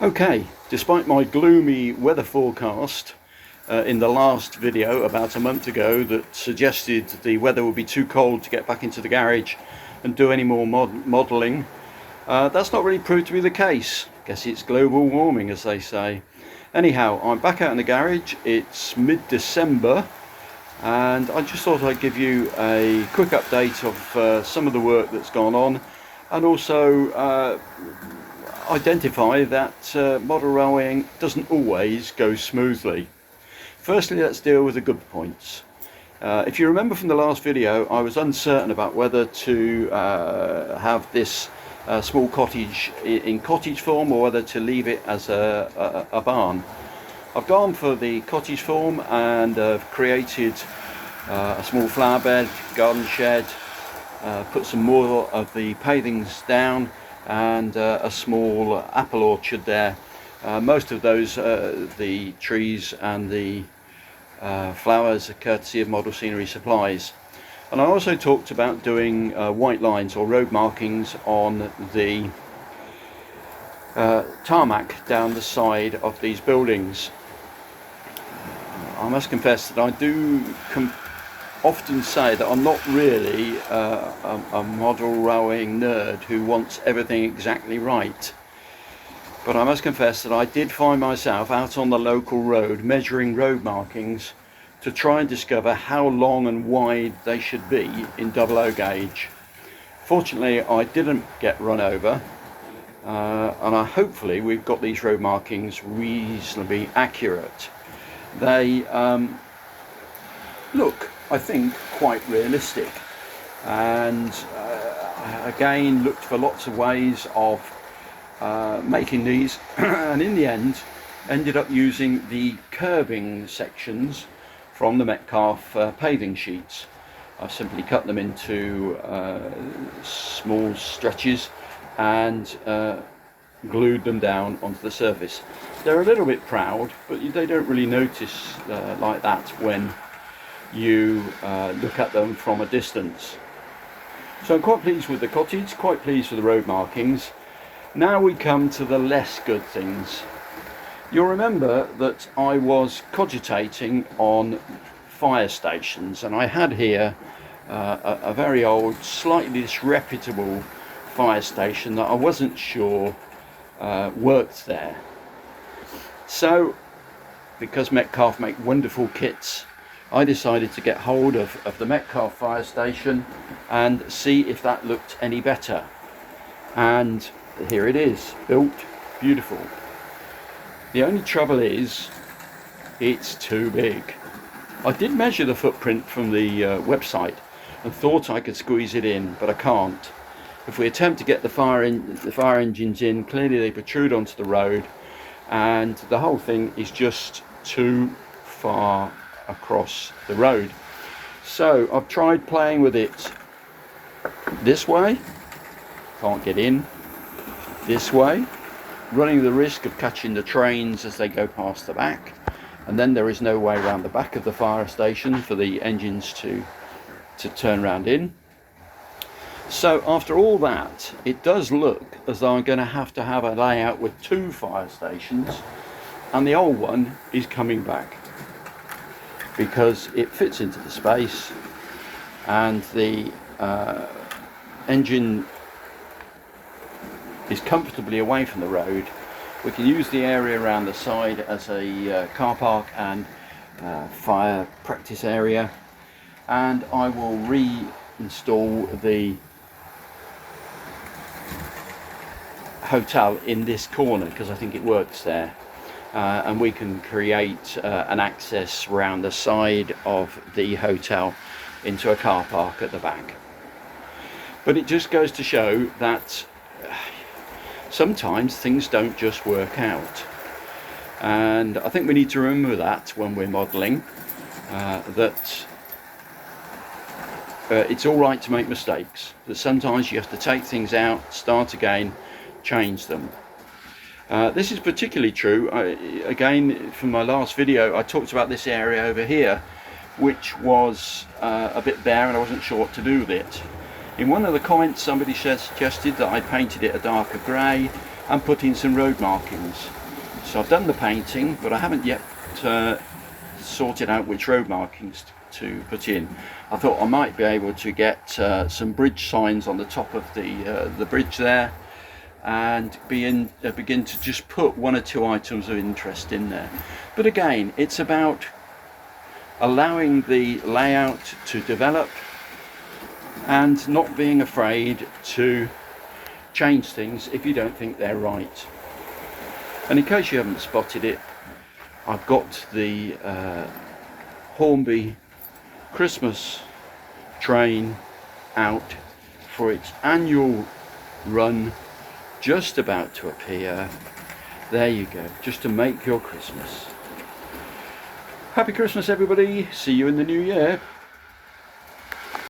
Okay, despite my gloomy weather forecast in the last video about a month ago that suggested the weather would be too cold to get back into the garage and do any more modelling, that's not really proved to be the case. Guess it's global warming, as they say. Anyhow, I'm back out in the garage. It's mid-December and I just thought I'd give you a quick update of some of the work that's gone on, and also identify that model railwaying doesn't always go smoothly. Firstly, let's deal with the good points. If you remember from the last video, I was uncertain about whether to have this small cottage in cottage form or whether to leave it as a barn. I've gone for the cottage form and created a small flower bed, garden shed, put some more of the pavings down, and a small apple orchard there. Most of those, the trees and the flowers, are courtesy of Model Scenery Supplies. And I also talked about doing white lines or road markings on the tarmac down the side of these buildings. I must confess that I do often say that I'm not really a model railwaying nerd who wants everything exactly right. But I must confess that I did find myself out on the local road measuring road markings to try and discover how long and wide they should be in 00 gauge. Fortunately, I didn't get run over, and hopefully we've got these road markings reasonably accurate. They look, I think, quite realistic, and again looked for lots of ways of making these and in the end ended up using the curbing sections from the Metcalfe paving sheets. I've simply cut them into small stretches and glued them down onto the surface. They're a little bit proud, but they don't really notice like that when you look at them from a distance. So I'm quite pleased with the cottage, quite pleased with the road markings. Now we come to the less good things. You'll remember that I was cogitating on fire stations, and I had here a very old, slightly disreputable fire station that I wasn't sure worked there. So, because Metcalfe make wonderful kits, I decided to get hold of the Metcalfe fire station and see if that looked any better. And here it is, built, beautiful. The only trouble is, it's too big. I did measure the footprint from the website and thought I could squeeze it in, but I can't. If we attempt to get the fire engines in, clearly they protrude onto the road, and the whole thing is just too far across the road. So I've tried playing with it this way, can't get in, this way, running the risk of catching the trains as they go past the back, and then there is no way around the back of the fire station for the engines to turn round in. So after all that, it does look as though I'm going to have a layout with two fire stations, and the old one is coming back because it fits into the space, and the engine is comfortably away from the road. We can use the area around the side as a car park and fire practice area, and I will reinstall the hotel in this corner because I think it works there, and we can create an access around the side of the hotel into a car park at the back. But it just goes to show that sometimes things don't just work out, and I think we need to remember that when we're modelling, that it's all right to make mistakes, that sometimes you have to take things out, start again, change them. This is particularly true, again from my last video I talked about this area over here, which was a bit bare and I wasn't sure what to do with it. In one of the comments somebody suggested that I painted it a darker grey, and put in some road markings. So I've done the painting, but I haven't yet sorted out which road markings to put in. I thought I might be able to get some bridge signs on the top of the bridge there, and begin to just put one or two items of interest in there. But again, it's about allowing the layout to develop and not being afraid to change things if you don't think they're right. And in case you haven't spotted it, I've got the Hornby Christmas train out for its annual run, just about to appear. There you go, just to make your Christmas. Happy Christmas everybody, see you in the new year.